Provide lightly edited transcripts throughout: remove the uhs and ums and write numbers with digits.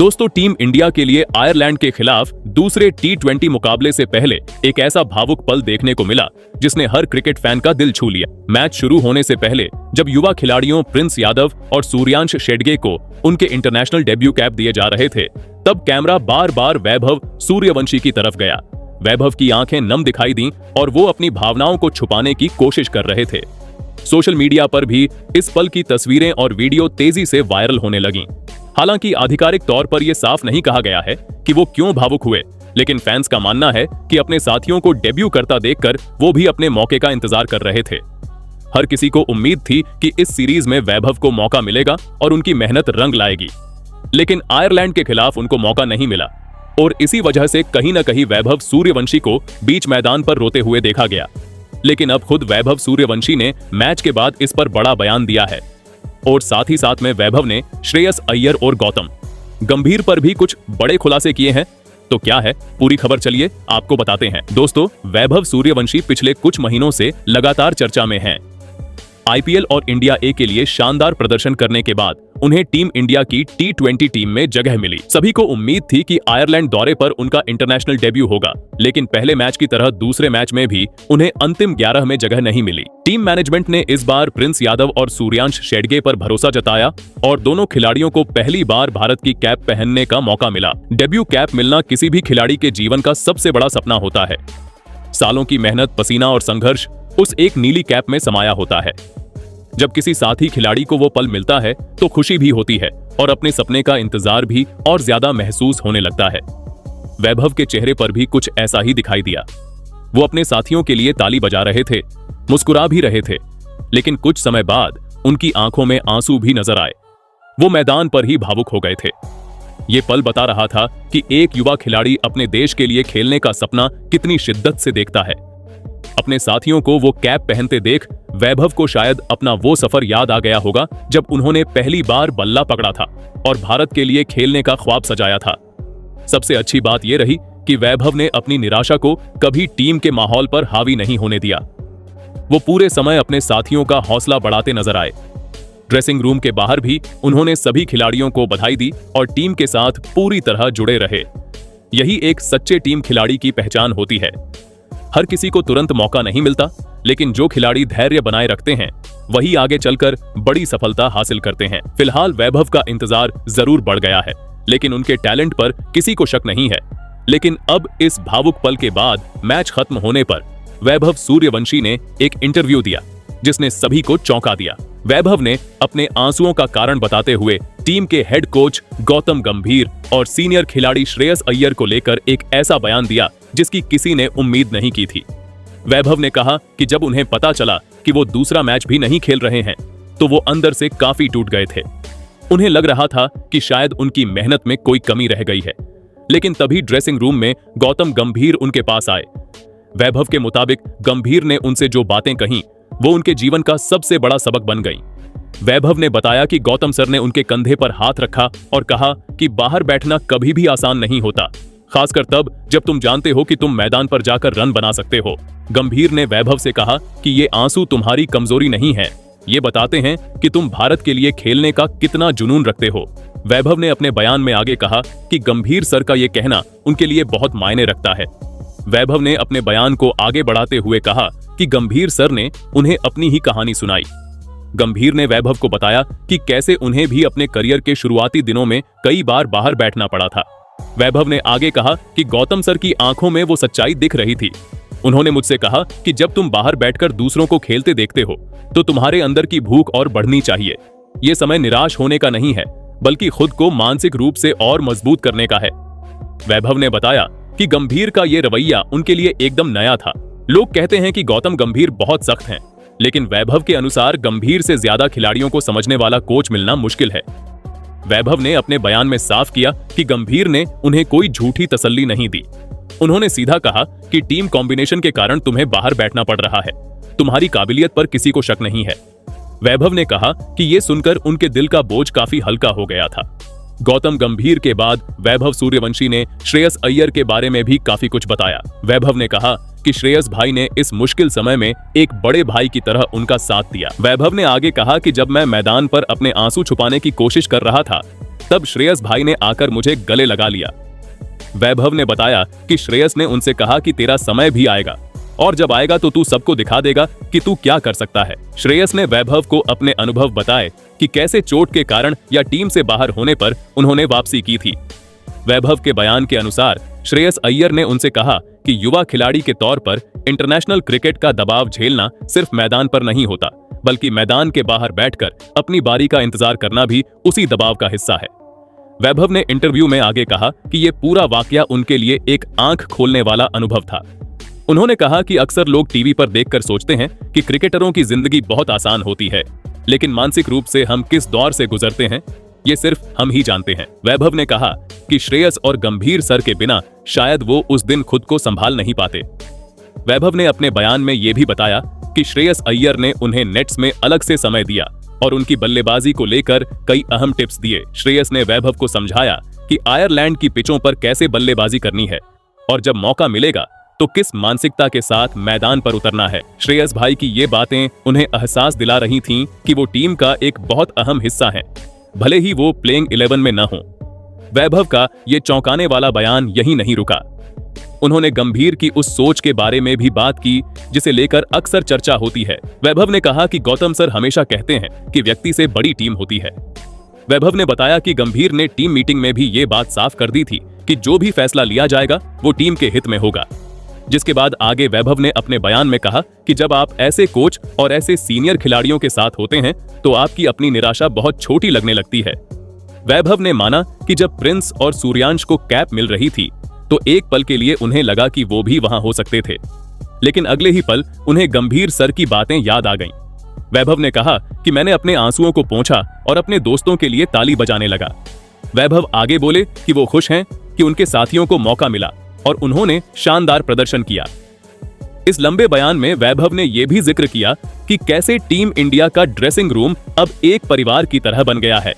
दोस्तों, team India के लिए आयरलैंड के खिलाफ दूसरे T20 मुकाबले से पहले एक ऐसा भावुक पल देखने को मिला जिसने हर क्रिकेट फैन का दिल छू लिया। मैच शुरू होने से पहले जब युवा खिलाड़ियों प्रिंस यादव और सूर्यांश शेडगे को उनके इंटरनेशनल डेब्यू कैप दिए जा रहे थे, तब कैमरा बार बार वैभव सूर्यवंशी की तरफ गया। वैभव की आंखें नम दिखाई दी और वो अपनी भावनाओं को छुपाने की कोशिश कर रहे थे। सोशल मीडिया पर भी इस पल की तस्वीरें और वीडियो तेजी से वायरल होने लगीं। हालांकि आधिकारिक तौर पर यह साफ नहीं कहा गया है कि वो क्यों भावुक हुए, लेकिन फैंस का मानना है कि अपने साथियों को डेब्यू करता देखकर वो भी अपने मौके का इंतजार कर रहे थे। हर किसी को उम्मीद थी कि इस सीरीज में वैभव को मौका मिलेगा और उनकी मेहनत रंग लाएगी, लेकिन आयरलैंड के खिलाफ उनको मौका नहीं मिला और इसी वजह से कहीं न कहीं वैभव सूर्यवंशी को बीच मैदान पर रोते हुए देखा गया। लेकिन अब खुद वैभव सूर्यवंशी ने मैच के बाद इस पर बड़ा बयान दिया है और साथ ही साथ में वैभव ने श्रेयस अय्यर और गौतम गंभीर पर भी कुछ बड़े खुलासे किए हैं। तो क्या है पूरी खबर, चलिए आपको बताते हैं। दोस्तों, वैभव सूर्यवंशी पिछले कुछ महीनों से लगातार चर्चा में हैं। आईपीएल और इंडिया ए के लिए शानदार प्रदर्शन करने के बाद उन्हें टीम इंडिया की T20 टीम में जगह मिली। सभी को उम्मीद थी कि आयरलैंड दौरे पर उनका इंटरनेशनल डेब्यू होगा, लेकिन पहले मैच की तरह दूसरे मैच में भी उन्हें अंतिम 11 में जगह नहीं मिली। टीम मैनेजमेंट ने इस बार प्रिंस यादव और सूर्यांश शेडगे पर भरोसा जताया और दोनों खिलाड़ियों को पहली बार भारत की कैप पहनने का मौका मिला। डेब्यू कैप मिलना किसी भी खिलाड़ी के जीवन का सबसे बड़ा सपना होता है। सालों की मेहनत, पसीना और संघर्ष उस एक नीली कैप में समाया होता है। जब किसी साथी खिलाड़ी को वो पल मिलता है तो खुशी भी होती है और अपने सपने का इंतजार भी और ज्यादा महसूस होने लगता है। वैभव के चेहरे पर भी कुछ ऐसा ही दिखाई दिया। वो अपने साथियों के लिए ताली बजा रहे थे, मुस्कुरा भी रहे थे, लेकिन कुछ समय बाद उनकी आंखों में आंसू भी नजर आए। वो मैदान पर ही भावुक हो गए थे। ये पल बता रहा था कि एक युवा खिलाड़ी अपने देश के लिए खेलने का सपना कितनी शिद्दत से देखता है। अपने साथियों को वो कैप पहनते देख वैभव को शायद अपना वो सफर याद आ गया होगा जब उन्होंने पहली बार बल्ला पकड़ा था और भारत के लिए खेलने का ख्वाब सजाया था। सबसे अच्छी बात यह रही कि वैभव ने अपनी निराशा को कभी टीम के माहौल पर हावी नहीं होने दिया। वो पूरे समय अपने साथियों का हौसला बढ़ाते नजर आए। ड्रेसिंग रूम के बाहर भी उन्होंने सभी खिलाड़ियों को बधाई दी और टीम के साथ पूरी तरह जुड़े रहे। यही एक सच्चे टीम खिलाड़ी की पहचान होती है। हर किसी को तुरंत मौका नहीं मिलता, लेकिन जो खिलाड़ी धैर्य बनाए रखते हैं वही आगे चलकर बड़ी सफलता हासिल करते हैं। फिलहाल वैभव का इंतजार जरूर बढ़ गया है, लेकिन उनके टैलेंट पर किसी को शक नहीं है। लेकिन अब इस भावुक पल के बाद मैच खत्म होने पर वैभव सूर्यवंशी ने एक इंटरव्यू दिया जिसने सभी को चौंका दिया। वैभव ने अपने आंसुओं का कारण बताते हुए टीम के हेड कोच गौतम गंभीर और सीनियर खिलाड़ी श्रेयस अय्यर को लेकर एक ऐसा बयान दिया जिसकी किसी ने उम्मीद नहीं की थी। वैभव ने कहा कि जब उन्हें पता चला कि वो दूसरा मैच भी नहीं खेल रहे हैं तो वो अंदर से काफी टूट गए थे। उन्हें लग रहा था कि शायद उनकी मेहनत में कोई कमी रह गई है, लेकिन तभी ड्रेसिंग रूम में गौतम गंभीर उनके पास आए। वैभव के मुताबिक गंभीर ने उनसे जो बातें कहीं वो उनके जीवन का सबसे बड़ा सबक बन गई। वैभव ने बताया कि गौतम सर ने उनके कंधे पर हाथ रखा और कहा कि बाहर बैठना कभी भी आसान नहीं होता, खासकर तब जब तुम जानते हो कि तुम मैदान पर जाकर रन बना सकते हो। गंभीर ने वैभव से कहा कि ये आंसू तुम्हारी कमजोरी नहीं है, ये बताते हैं कि तुम भारत के लिए खेलने का कितना जुनून रखते हो। वैभव ने अपने बयान में आगे कहा कि गंभीर सर का ये कहना उनके लिए बहुत मायने रखता है। वैभव ने अपने बयान को आगे बढ़ाते हुए कहा कि गंभीर सर ने उन्हें अपनी ही कहानी सुनाई। गंभीर ने वैभव को बताया कि कैसे उन्हें भी अपने करियर के शुरुआती दिनों में कई बार बाहर बैठना पड़ा था। वैभव ने आगे कहा कि गौतम सर की आंखों में वो सच्चाई दिख रही थी। उन्होंने मुझसे कहा कि जब तुम बाहर बैठकर दूसरों को खेलते देखते हो तो तुम्हारे अंदर की भूख और बढ़नी चाहिए। ये समय निराश होने का नहीं है, बल्कि खुद को मानसिक रूप से और मजबूत करने का है। वैभव ने बताया कि गंभीर का ये रवैया उनके लिए एकदम नया था। लोग कहते हैं कि गौतम गंभीर बहुत सख्त हैं, लेकिन वैभव के अनुसार गंभीर से ज्यादा खिलाड़ियों को समझने वाला कोच मिलना मुश्किल है। वैभव ने अपने बयान में साफ किया कि गंभीर ने उन्हें कोई झूठी तसल्ली नहीं दी। उन्होंने सीधा कहा कि टीम कॉम्बिनेशन के कारण तुम्हें बाहर बैठना पड़ रहा है, तुम्हारी काबिलियत पर किसी को शक नहीं है। वैभव ने कहा कि यह सुनकर उनके दिल का बोझ काफी हल्का हो गया था। गौतम गंभीर के बाद वैभव सूर्यवंशी ने श्रेयस अय्यर के बारे में भी काफी कुछ बताया। वैभव ने कहा कि श्रेयस भाई ने इस मुश्किल समय में एक बड़े भाई की तरह उनका साथ दिया। वैभव ने आगे कहा कि जब मैं मैदान पर अपने आंसू छुपाने की कोशिश कर रहा था तब श्रेयस भाई ने आकर मुझे गले लगा लिया। वैभव ने बताया कि श्रेयस ने उनसे कहा कि तेरा समय भी आएगा और जब आएगा तो तू सबको दिखा देगा कि तू क्या कर सकता है। श्रेयस ने वैभव को अपने अनुभव बताए कि कैसे चोट के कारण या टीम से बाहर होने पर उन्होंने वापसी की थी। वैभव के बयान के अनुसार श्रेयस अय्यर ने उनसे कहा कि युवा खिलाड़ी के तौर पर इंटरनेशनल क्रिकेट का दबाव झेलना सिर्फ मैदान पर नहीं होता, बल्कि मैदान के बाहर बैठकर अपनी बारी का इंतजार करना भी उसी दबाव का हिस्सा है। वैभव ने इंटरव्यू में आगे कहा कि ये पूरा वाकया उनके लिए एक आंख खोलने वाला अनुभव था। उन्होंने कहा कि अक्सर लोग टीवी पर देखकर सोचते हैं कि क्रिकेटरों की जिंदगी बहुत आसान होती है, लेकिन मानसिक रूप से हम किस दौर से गुजरते हैं ये सिर्फ हम ही जानते हैं। वैभव ने कहा कि श्रेयस और गंभीर सर के बिना शायद वो उस दिन खुद को संभाल नहीं पाते। वैभव ने अपने बयान में ये भी बताया कि श्रेयस अय्यर ने उन्हें नेट्स में अलग से समय दिया और उनकी बल्लेबाजी को लेकर कई अहम टिप्स दिए। श्रेयस ने वैभव को समझाया कि आयरलैंड की पिचों पर कैसे बल्लेबाजी करनी है और जब मौका मिलेगा तो किस मानसिकता के साथ मैदान पर उतरना है। श्रेयस भाई की ये बातें उन्हें एहसास दिला रही थीं कि वो टीम का एक बहुत अहम हिस्सा है, भले ही वो प्लेइंग 11 में न हो। वैभव का ये चौंकाने वाला बयान यही नहीं रुका। उन्होंने गंभीर की उस सोच के बारे में भी बात की जिसे लेकर अक्सर चर्चा होती है। वैभव ने कहा कि गौतम सर हमेशा कहते हैं कि व्यक्ति से बड़ी टीम होती है। वैभव ने बताया कि गंभीर ने टीम मीटिंग में भी ये बात साफ कर दी थी कि जो भी फैसला लिया जाएगा वो टीम के हित में होगा। जिसके बाद आगे वैभव ने अपने बयान में कहा कि जब आप ऐसे कोच और ऐसे सीनियर खिलाड़ियों के साथ होते हैं तो आपकी अपनी निराशा बहुत छोटी लगने लगती है। वैभव ने माना कि जब प्रिंस और सूर्यांश को कैप मिल रही थी तो एक पल के लिए उन्हें लगा कि वो भी वहां हो सकते थे, लेकिन अगले ही पल उन्हें गंभीर सर की बातें याद आ गईं। वैभव ने कहा कि मैंने अपने आंसुओं को पोंछा और अपने दोस्तों के लिए ताली बजाने लगा। वैभव आगे बोले कि वो खुश हैं कि उनके साथियों को मौका मिला और उन्होंने शानदार प्रदर्शन किया। इस लंबे बयान में वैभव ने यह भी जिक्र किया कि कैसे टीम इंडिया का ड्रेसिंग रूम अब एक परिवार की तरह बन गया है।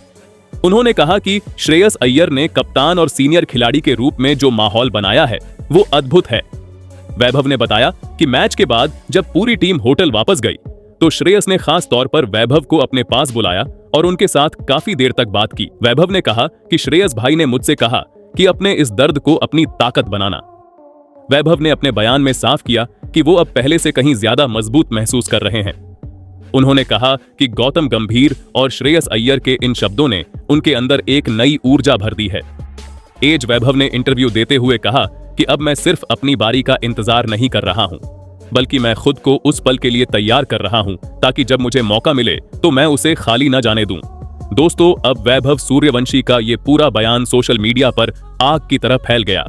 उन्होंने कहा कि श्रेयस अय्यर ने कप्तान और सीनियर खिलाड़ी के रूप में जो माहौल बनाया है वो अद्भुत है। वैभव ने बताया कि मैच के बाद जब पूरी टीम होटल वापस गई तो श्रेयस ने खास तौर पर वैभव को अपने पास बुलाया और उनके साथ काफी देर तक बात की। वैभव ने कहा कि श्रेयस भाई ने मुझसे कहा कि अपने इस दर्द को अपनी ताकत बनाना। वैभव ने अपने बयान में साफ किया कि वो अब पहले से कहीं ज्यादा मजबूत महसूस कर रहे हैं। उन्होंने कहा कि गौतम गंभीर और श्रेयस अय्यर के इन शब्दों ने उनके अंदर एक नई ऊर्जा भर दी है। एज वैभव ने इंटरव्यू देते हुए कहा कि अब मैं सिर्फ अपनी बारी का इंतजार नहीं कर रहा हूं, बल्कि मैं खुद को उस पल के लिए तैयार कर रहा हूं ताकि जब मुझे मौका मिले तो मैं उसे खाली न जाने दूं। दोस्तों, अब वैभव सूर्यवंशी का ये पूरा बयान सोशल मीडिया पर आग की तरह फैल गया।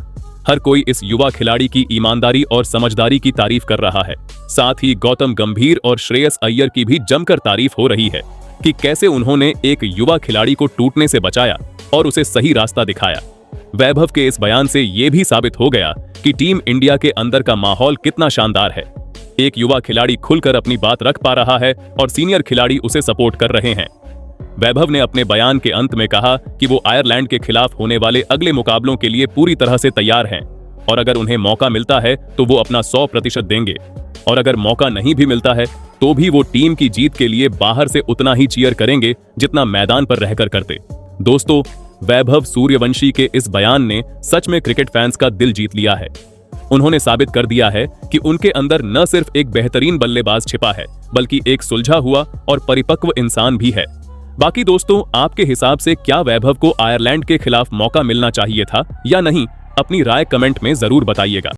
हर कोई इस युवा खिलाड़ी की ईमानदारी और समझदारी की तारीफ कर रहा है। साथ ही गौतम गंभीर और श्रेयस अय्यर की भी जमकर तारीफ हो रही है कि कैसे उन्होंने एक युवा खिलाड़ी को टूटने से बचाया और उसे सही रास्ता दिखाया। वैभव के इस बयान से ये भी साबित हो गया कि टीम इंडिया के अंदर का माहौल कितना शानदार है। एक युवा खिलाड़ी खुलकर अपनी बात रख पा रहा है और सीनियर खिलाड़ी उसे सपोर्ट कर रहे हैं। वैभव ने अपने बयान के अंत में कहा कि वो आयरलैंड के खिलाफ होने वाले अगले मुकाबलों के लिए पूरी तरह से तैयार हैं और अगर उन्हें मौका मिलता है तो वो अपना 100% देंगे और अगर मौका नहीं भी मिलता है तो भी वो टीम की जीत के लिए बाहर से उतना ही चीयर करेंगे जितना मैदान पर रहकर करते। दोस्तों, वैभव सूर्यवंशी के इस बयान ने सच में क्रिकेट फैंस का दिल जीत लिया है। उन्होंने साबित कर दिया है कि उनके अंदर न सिर्फ एक बेहतरीन बल्लेबाज छिपा है बल्कि एक सुलझा हुआ और परिपक्व इंसान भी है। बाकी दोस्तों, आपके हिसाब से क्या वैभव को आयरलैंड के खिलाफ मौका मिलना चाहिए था या नहीं? अपनी राय कमेंट में जरूर बताइएगा।